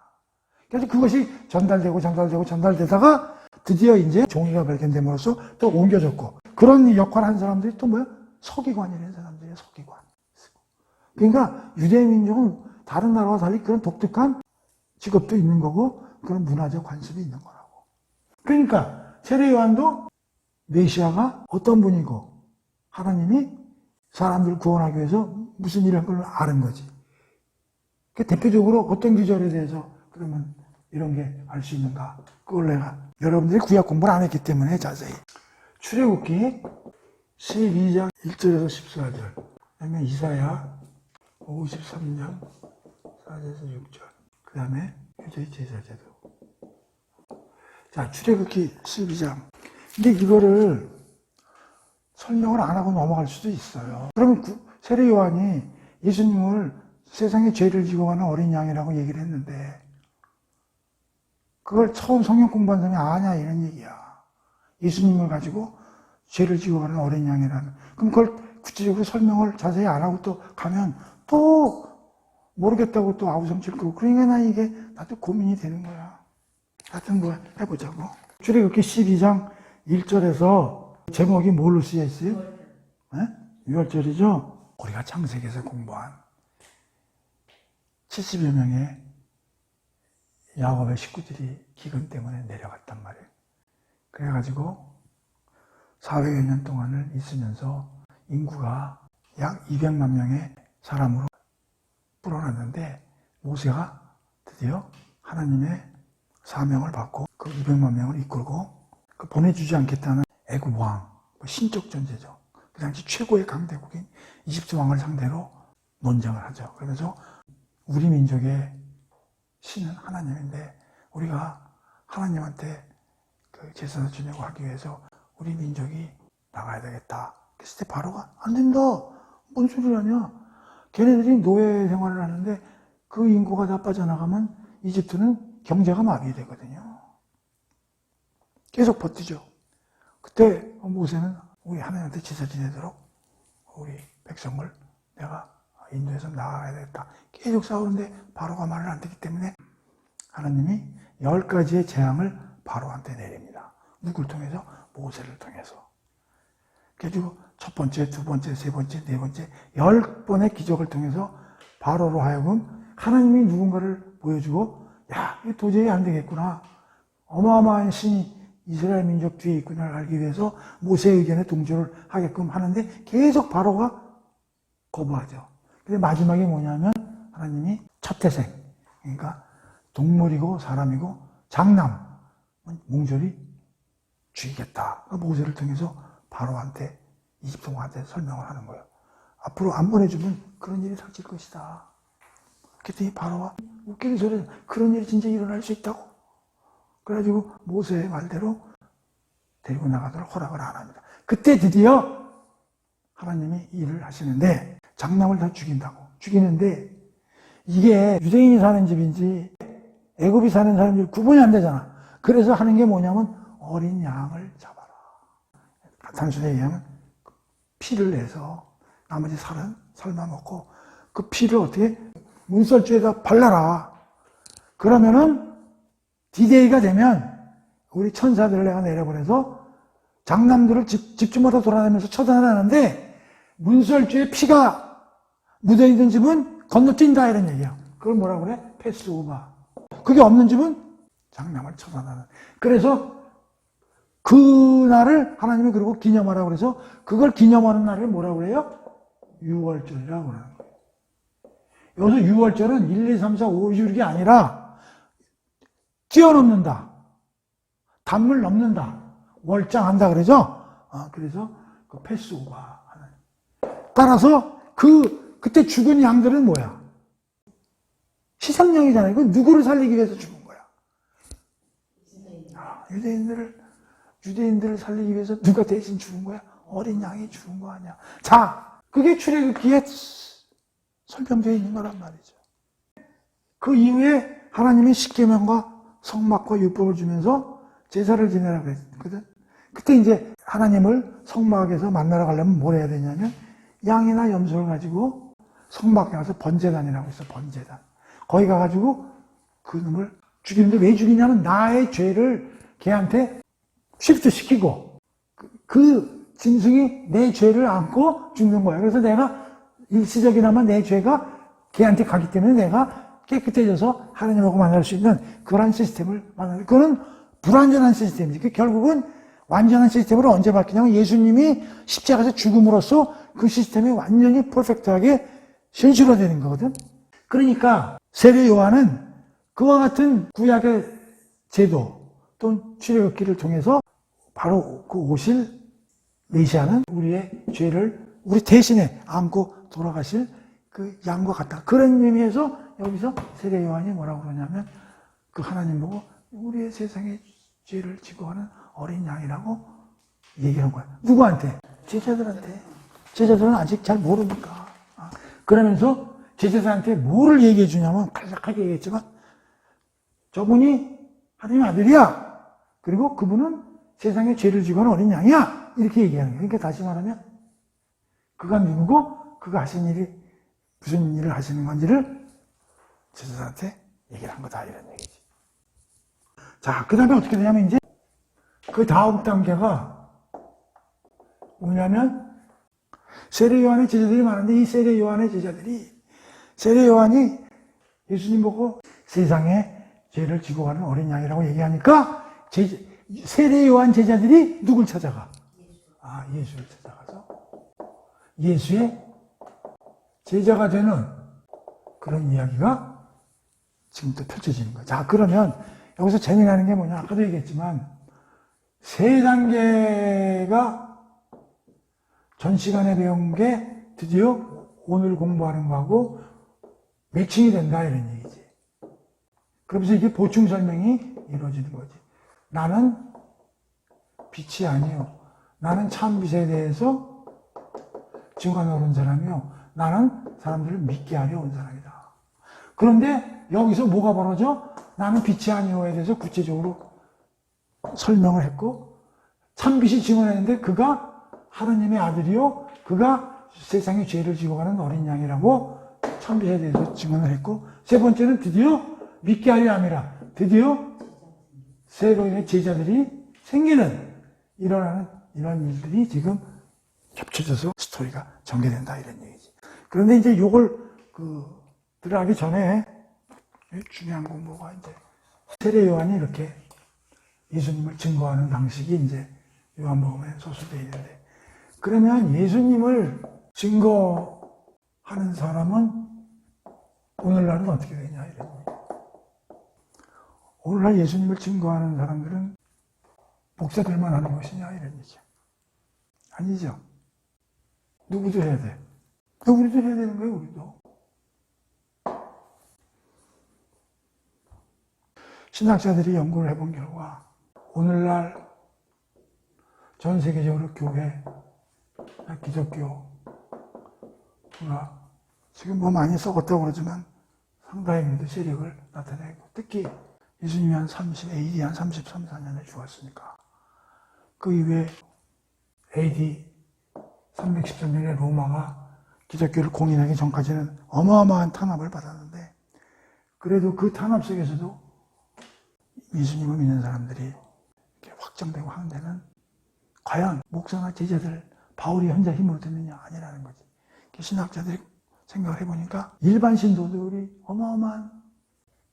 그래서 그것이 전달되다가 드디어 이제 종이가 발견됨으로써 또 옮겨졌고 그런 역할을 한 사람들이 또 뭐야? 서기관이라는 사람들이야. 서기관. 그러니까 유대 민족은 다른 나라와 달리 그런 독특한 직업도 있는 거고 그런 문화적 관습이 있는 거라고. 그러니까 세례 요한도 메시아가 어떤 분이고 하나님이 사람들을 구원하기 위해서 무슨 일을 한 걸 아는 거지. 대표적으로 어떤 기절에 대해서 그러면 이런 게 알 수 있는가? 그걸 내가 여러분들이 구약 공부를 안 했기 때문에 자세히. 출애굽기 12장 1절에서 14절, 그다음에 이사야 53장 4절에서 6절, 그 다음에 유대 제사제도. 자, 출애굽기 12장. 근데 이거를 설명을 안 하고 넘어갈 수도 있어요. 그러면 세례 요한이 예수님을 세상에 죄를 지고 가는 어린 양이라고 얘기를 했는데 그걸 처음 성경 공부한 사람이 아냐 이런 얘기야. 예수님을 가지고 죄를 지고 가는 어린 양이라는. 그럼 그걸 구체적으로 설명을 자세히 안 하고 또 가면 또 모르겠다고 또 아우성칠 거고. 그러니까 나 이게 나도 고민이 되는 거야. 하여튼 뭐 해보자고. 출애굽기 12장 1절에서 제목이 뭘로 쓰여 있어요? 6월절이죠? 우리가 창세기에서 공부한 70여 명의 야곱의 식구들이 기근 때문에 내려갔단 말이에요. 그래가지고 400여 년 동안을 있으면서 인구가 약 200만 명의 사람으로 불어났는데 모세가 드디어 하나님의 사명을 받고 그 200만 명을 이끌고 그 보내주지 않겠다는 애굽 왕, 신적 존재죠. 그 당시 최고의 강대국인 이집트 왕을 상대로 논쟁을 하죠. 그러면서 우리 민족의 신은 하나님인데 우리가 하나님한테 그 제사를 지내고 하기 위해서 우리 민족이 나가야 되겠다. 그랬을 때 바로가 안 된다. 뭔 소리를 하냐. 걔네들이 노예 생활을 하는데 그 인구가 다 빠져나가면 이집트는 경제가 마비되거든요. 계속 버티죠. 그때 모세는 우리 하나님한테 제사 지내도록 우리 백성을 내가 인도에서 나가야 되겠다. 계속 싸우는데 바로가 말을 안 듣기 때문에 하나님이 10가지의 재앙을 바로한테 내립니다. 누굴 통해서? 모세를 통해서. 그래가지고 첫 번째, 두 번째, 세 번째, 네 번째 10번의 기적을 통해서 바로로 하여금 하나님이 누군가를 보여주고 야, 이거 도저히 안 되겠구나. 어마어마한 신이 이스라엘 민족 뒤에 있구나를 알기 위해서 모세의 의견에 동조를 하게끔 하는데 계속 바로가 거부하죠. 근데 마지막에 뭐냐면 하나님이 첫 태생, 그러니까 동물이고 사람이고 장남, 몽졸이 죽이겠다. 모세를 통해서 바로한테 이집트 왕한테 설명을 하는 거예요. 앞으로 안 보내주면 그런 일이 닥칠 것이다. 그랬더니 바로가 웃기는 소리, 그런 일이 진짜 일어날 수 있다고. 그래가지고 모세의 말대로 데리고 나가도록 허락을 안 합니다. 그때 드디어 하나님이 일을 하시는데 장남을 다 죽인다고. 죽이는데 이게 유대인이 사는 집인지 애굽이 사는 사람인지 구분이 안 되잖아. 그래서 하는 게 뭐냐면 어린 양을 잡아라. 단순히 얘기하면 피를 내서 나머지 살은 삶아 먹고 그 피를 어떻게 문설주에다 발라라. 그러면은 디데이가 되면 우리 천사들을 내가 내려보내서 장남들을 집집마다 돌아다니면서 처단하는데 문설주에 피가 묻어있는 집은 건너뛴다 이런 얘기야. 그걸 뭐라고 그래? 패스오버. 그게 없는 집은 장남을 처단하는. 그래서 그날을 하나님이 그러고 기념하라고 그래서 그걸 기념하는 날을 뭐라고 그래요? 유월절이라고 그러는 거예요. 여기서 유월절은 1, 2, 3, 4, 5, 6이 아니라 뛰어넘는다. 단물 넘는다. 월장한다 그러죠? 그래서 그 패스오버 하는. 따라서 그때 죽은 양들은 뭐야? 희생양이잖아요. 그 누구를 살리기 위해서 죽은 거야? 유대인들을 살리기 위해서 누가 대신 죽은 거야? 어린 양이 죽은 거 아니야. 자, 그게 출애굽기에 설명되어 있는 거란 말이죠. 그 이후에 하나님이 십계명과 성막과 율법을 주면서 제사를 지내라고 그랬거든. 그때 이제 하나님을 성막에서 만나러 가려면 뭘 해야 되냐면 양이나 염소를 가지고 성막에 가서 번제단이라고 있어. 번제단. 거기 가가지고 그 놈을 죽이는데 왜 죽이냐면 나의 죄를 걔한테 시프트시키고 그 짐승이 내 죄를 안고 죽는 거야. 그래서 내가 일시적이나마 내 죄가 걔한테 가기 때문에 내가 깨끗해져서 하나님하고 만날 수 있는 그런 시스템을 만나는. 그거는 불완전한 시스템이지. 그 결국은 완전한 시스템으로 언제 바뀌냐면 예수님이 십자가에서 죽음으로써 그 시스템이 완전히 퍼펙트하게 현실화되는 거거든. 그러니까 세례 요한은 그와 같은 구약의 제도 또는 출애굽기를 통해서 바로 그 오실 메시아는 우리의 죄를 우리 대신에 안고 돌아가실 그 양과 같다. 그런 의미에서 여기서 세례 요한이 뭐라고 그러냐면 그 하나님 보고 우리의 세상의 죄를 지고 하는 어린 양이라고 얘기한 거야. 누구한테? 제자들한테. 제자들은 아직 잘 모르니까. 그러면서 제자들한테 뭐를 얘기해 주냐면 간략하게 얘기했지만 저분이 하나님 아들이야. 그리고 그분은 세상의 죄를 지고 하는 어린 양이야. 이렇게 얘기하는 거예요. 그러니까 다시 말하면 그가 누구고 그가 하신 일이 무슨 일을 하시는 건지를 제자들한테 얘기를 한 거다. 이런 얘기지. 자, 그 다음에 어떻게 되냐면 이제 그 다음 단계가 뭐냐면 세례 요한의 제자들이 많은데 이 세례 요한의 제자들이 세례 요한이 예수님 보고 세상에 죄를 지고 가는 어린 양이라고 얘기하니까 세례 요한 제자들이 누굴 찾아가? 예수를 찾아가서 예수의 제자가 되는 그런 이야기가 지금도 펼쳐지는 거죠. 자, 그러면 여기서 재미나는 게 뭐냐? 아까도 얘기했지만 세 단계가 전 시간에 배운 게 드디어 오늘 공부하는 거하고 매칭이 된다 이런 얘기지. 그러면서 이게 보충 설명이 이루어지는 거지. 나는 빛이 아니요. 나는 참 빛에 대해서 증언하러 온 사람이요. 나는 사람들을 믿게 하려 온 사람이다. 그런데 여기서 뭐가 벌어져? 나는 빛이 아니요에 대해서 구체적으로 설명을 했고 참 빛이 증언했는데 그가 하느님의 아들이요. 그가 세상의 죄를 지고 가는 어린 양이라고 참 빛에 대해서 증언을 했고 세 번째는 드디어 믿게 하려 함이라. 드디어 새로의 제자들이 생기는 일어나는 이런 일들이 지금 겹쳐져서 스토리가 전개된다 이런 얘기지. 그런데 이제 요걸 들어가기 전에 중요한 공부가 이제 세례 요한이 이렇게 예수님을 증거하는 방식이 이제 요한복음에 소술되어 있는데 그러면 예수님을 증거하는 사람은 오늘날은 어떻게 되냐 이런 얘기. 오늘날 예수님을 증거하는 사람들은 목사들만 하는 것이냐 이런 얘기죠. 아니죠. 누구도 해야 돼. 우리도 해야 되는 거예요. 우리도. 신학자들이 연구를 해본 결과 오늘날 전 세계적으로 교회, 기독교가 지금 뭐 많이 썩었다고 그러지만 상당히 그래도 세력을 나타내고 특히 예수님이 한 AD 한 33, 4년에 죽었으니까 그 이후에 AD 313년에 로마가 기독교를 공인하기 전까지는 어마어마한 탄압을 받았는데 그래도 그 탄압 속에서도 예수님을 믿는 사람들이 이렇게 확장되고 하는 데는 과연 목사나 제자들 바울이 혼자 힘으로 됐느냐 아니라는 거지. 신학자들이 생각을 해보니까 일반 신도들이 어마어마한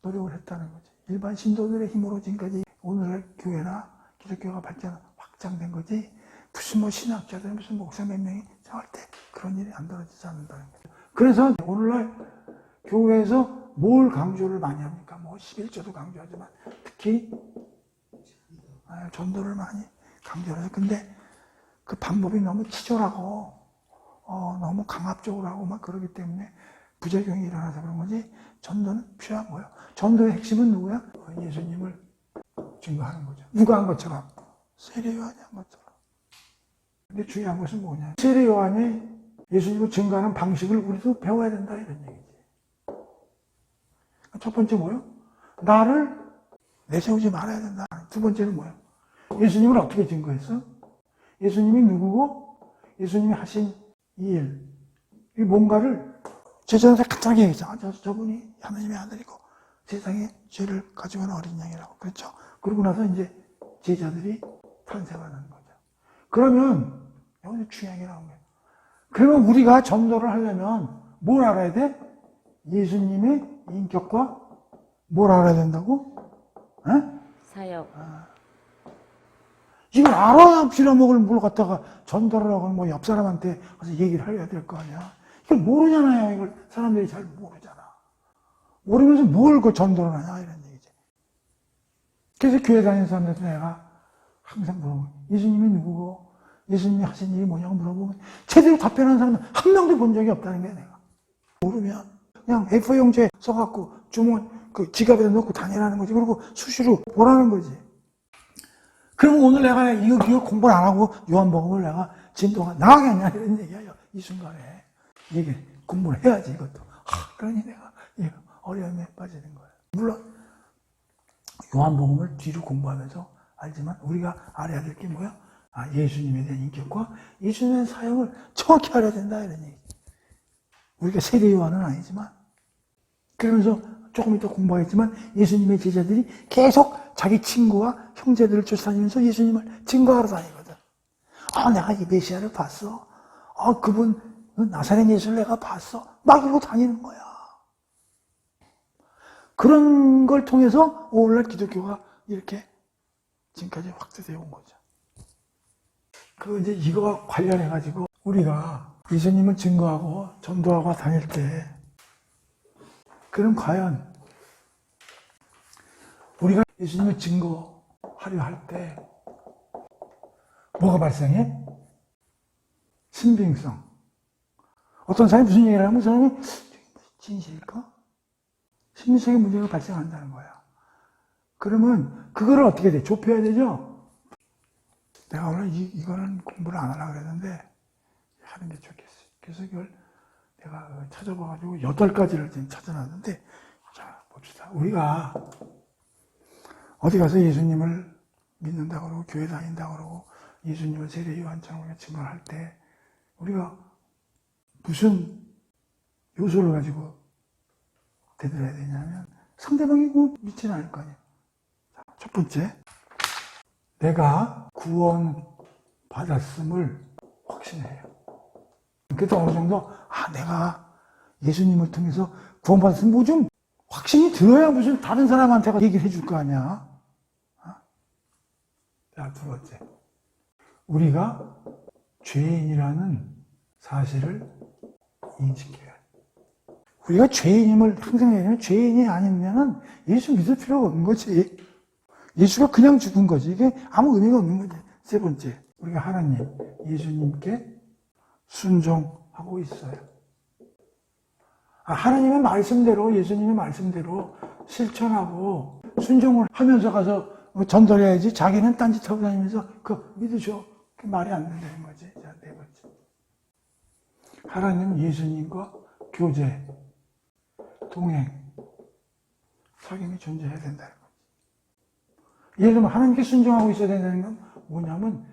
노력을 했다는 거지. 일반 신도들의 힘으로 지금까지 오늘날 교회나 기독교가 발전 확장된 거지, 무슨 뭐 신학자들 무슨 목사 몇 명이 절대 그런 일이 안 벌어지지 않는다는 거죠. 그래서 오늘날 교회에서 뭘 강조를 많이 합니까? 뭐 11조도 강조하지만 특히 전도를 많이 강조해요. 근데 그 방법이 너무 치졸하고 너무 강압적으로 하고 막 그러기 때문에 부작용이 일어나서 그런 거지, 전도는 필요한 거예요. 전도의 핵심은 누구야? 예수님을 증거하는 거죠. 누가 한 것처럼? 세례 요한이 한 것처럼. 근데 중요한 것은 뭐냐? 세례 요한이 예수님을 증거하는 방식을 우리도 배워야 된다, 이런 얘기지. 첫 번째 뭐예요? 나를 내세우지 말아야 된다. 두 번째는 뭐예요? 예수님을 어떻게 증거했어? 예수님이 누구고 예수님이 하신 이 일, 이 뭔가를 제자한테 간단하게 얘기했죠. 저분이 하나님의 아들이고 세상에 죄를 가지고 온 어린 양이라고. 그렇죠? 그러고 나서 이제 제자들이 탄생하는 거죠. 그러면 여기서 중요한 게 나온 거예요. 그러면 우리가 전도를 하려면 뭘 알아야 돼? 예수님의 인격과 뭘 알아야 된다고? 사역. 이걸 알아야 빌어먹을 물 갖다가 전도를 하고 뭐 옆 사람한테 가서 얘기를 해야 될 거 아니야. 이걸 모르잖아요. 이걸 사람들이 잘 모르잖아. 모르면서 뭘 그 전도를 하냐, 이런 얘기지. 그래서 교회 다니는 사람들한테 내가 항상 물어보고, 예수님이 누구고 예수님이 하신 일이 뭐냐고 물어보면 제대로 답변하는 사람은 한 명도 본 적이 없다는 거야. 내가 모르면 그냥 A4 용지에 써갖고 주문 그 지갑에 넣고 다니라는 거지. 그리고 수시로 보라는 거지. 그럼 오늘 내가 이거 공부를 안 하고 요한복음을 내가 진도가 나가겠냐, 이런 얘기야. 이 순간에 이게 공부를 해야지, 이것도. 그러니 내가 어려움에 빠지는 거예요. 물론 요한복음을 뒤로 공부하면서 알지만 우리가 알아야 될 게 뭐야? 예수님에 대한 인격과 예수님의 사역을 정확히 알아야 된다, 이런 얘기. 우리가 세례 요한은 아니지만, 그러면서 조금 이따 공부하겠지만 예수님의 제자들이 계속 자기 친구와 형제들을 쫓아다니면서 예수님을 증거하러 다니거든. 내가 이 메시아를 봤어. 그분 나사렛 예수를 내가 봤어. 막 이러고 다니는 거야. 그런 걸 통해서 오늘날 기독교가 이렇게 지금까지 확대되어 온 거죠. 이제 이거와 관련해가지고 우리가 예수님을 증거하고 전도하고 다닐 때, 그럼 과연 우리가 예수님을 증거하려 할 때 뭐가 발생해? 신빙성. 어떤 사람이 무슨 얘기를 하면 그 사람이 진실일까? 신빙성의 문제가 발생한다는 거야. 그러면 그거를 어떻게 돼? 좁혀야 되죠? 내가 오늘 이거는 공부를 안 하려고 그랬는데 하는 게 좋겠어. 그래서 이걸 내가 찾아봐가지고 8가지를 지금 찾아놨는데, 자, 봅시다. 우리가 어디 가서 예수님을 믿는다고 그러고 교회 다닌다고 그러고 예수님을 세례 요한처럼 증거할 때 우리가 무슨 요소를 가지고 대들어야 되냐면, 상대방이 믿지는 않을 거 아니에요. 자, 첫 번째, 내가 구원 받았음을 확신해요. 그래도 어느 정도 내가 예수님을 통해서 구원받았으면 뭐 좀 확신이 들어야 무슨 다른 사람한테 얘기를 해줄 거 아니야. 자, 두 번째, 우리가 죄인이라는 사실을 인식해야 돼. 우리가 죄인임을 항상 얘기하면, 죄인이 아니면 예수 믿을 필요가 없는 거지. 예수가 그냥 죽은 거지. 이게 아무 의미가 없는 거지. 세 번째, 우리가 하나님, 예수님께 순종하고 있어요. 하나님의 말씀대로, 예수님의 말씀대로 실천하고 순종을 하면서 가서 전도해야지, 자기는 딴짓하고 다니면서 믿으셔. 그 말이 안 된다는 거지. 자, 네 번째, 하나님, 예수님과 교제, 동행, 사귐이 존재해야 된다는 거지. 예를 들면 하나님께 순종하고 있어야 된다는 건 뭐냐면,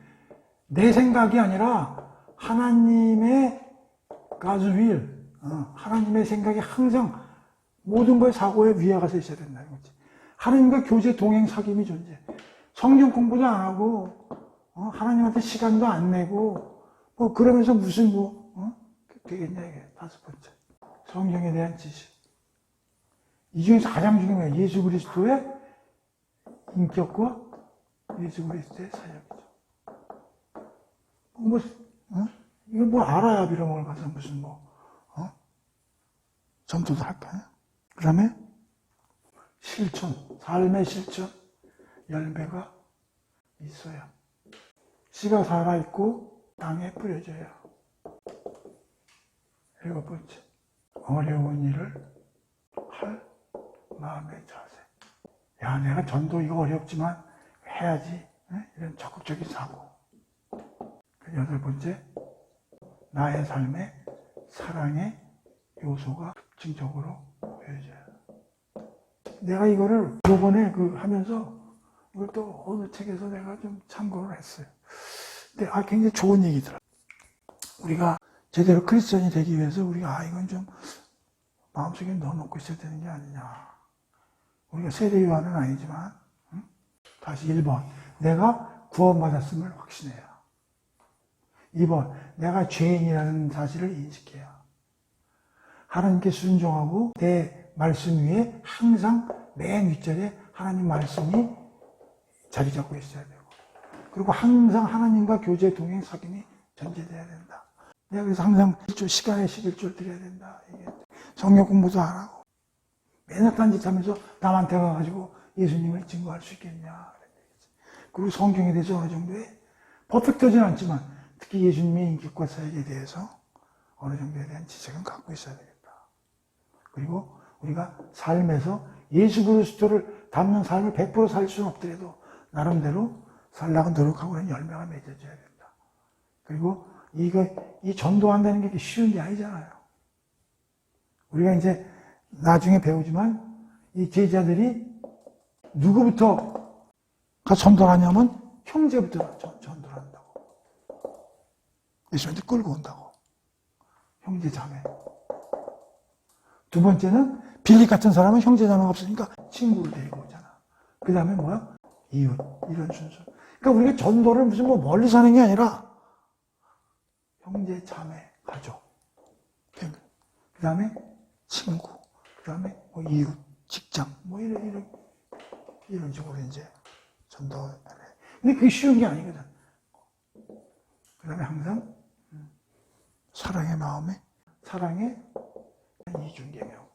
내 생각이 아니라 하나님의 God's will, 하나님의 생각이 항상 모든 거의 사고에 위에 가서 있어야 된다는 거지. 하나님과 교제, 동행, 사귐이 존재. 성경 공부도 안 하고, 하나님한테 시간도 안 내고, 그러면서 무슨 되겠냐, 이게. 다섯 번째, 성경에 대한 지식. 이 중에서 가장 중요한 거예요. 예수 그리스도의 인격과 예수 그리스도의 사역이죠. 뭐, 이거 뭐 알아야 빌어먹을 가서 무슨 전도도 할까요? 그 다음에 실천, 삶의 실천, 열매가 있어야. 씨가 살아있고 땅에 뿌려져야. 7번째, 어려운 일을 할 마음의 자세. 야, 내가 전도 이거 어렵지만 해야지. 이런 적극적인 사고. 8번째, 나의 삶에 사랑의 요소가 특징적으로 보여져요. 내가 이거를 요번에 하면서 이걸 또 어느 책에서 내가 좀 참고를 했어요. 근데 굉장히 좋은 얘기더라. 우리가 제대로 크리스천이 되기 위해서 우리가 이건 좀 마음속에 넣어놓고 있어야 되는 게 아니냐. 우리가 세례요한은 아니지만 다시 1번, 내가 구원받았음을 확신해야. 2번, 내가 죄인이라는 사실을 인식해야. 하나님께 순종하고 내 말씀 위에 항상 맨 윗절에 하나님 말씀이 자리 잡고 있어야 되고, 그리고 항상 하나님과 교제 동행 사귐이 전제돼야 된다. 내가 그래서 항상 시간에 11조를 드려야 된다. 이게 성경 공부도 안 하고 맨날 딴짓 하면서 남한테 가가지고 예수님을 증거할 수 있겠냐. 그리고 성경에 대해서 어느 정도의 퍼펙트하지는 않지만 특히 예수님의 인격과 사역에 대해서 어느 정도에 대한 지식은 갖고 있어야 되겠다. 그리고 우리가 삶에서 예수 그리스도를 닮는 삶을 100% 살 수는 없더라도 나름대로 살라고 노력하고 있는 열매가 맺어져야 된다. 그리고 이 전도한다는 게 쉬운 게 아니잖아요. 우리가 이제 나중에 배우지만 이 제자들이 누구부터 전도를 하냐면 형제부터 전도를 한다고. 예수님한테 끌고 온다고. 형제 자매. 두 번째는 빌립 같은 사람은 형제 자매가 없으니까 친구를 데리고 오잖아. 그 다음에 뭐야? 이웃. 이런 순서. 그러니까 우리가 전도를 무슨 멀리서 하는 게 아니라 형제 자매, 가족. 그 다음에 친구. 그 다음에 이웃, 직장. 이런 식으로 이제 전도를 해. 근데 그게 쉬운 게 아니거든. 그 다음에 항상 사랑의 마음에, 사랑의 이중계명.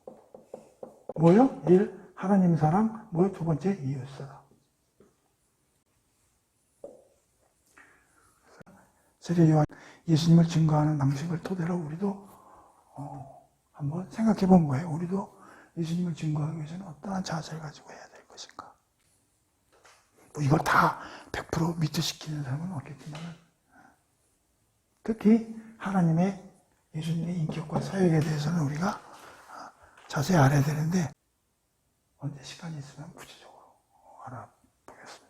뭐요? 1. 하나님 사랑. 뭐요? 2번째, 이웃 사랑. 세례요한 예수님을 증거하는 방식을 토대로 우리도 한번 생각해 본 거예요. 우리도 예수님을 증거하기 위해서는 어떠한 자세를 가지고 해야 될 것인가. 이걸 다 100% 미투시키는 사람은 없겠지만 특히 하나님의 예수님의 인격과 사역에 대해서는 우리가 자세히 알아야 되는데 언제 시간이 있으면 구체적으로 알아보겠습니다.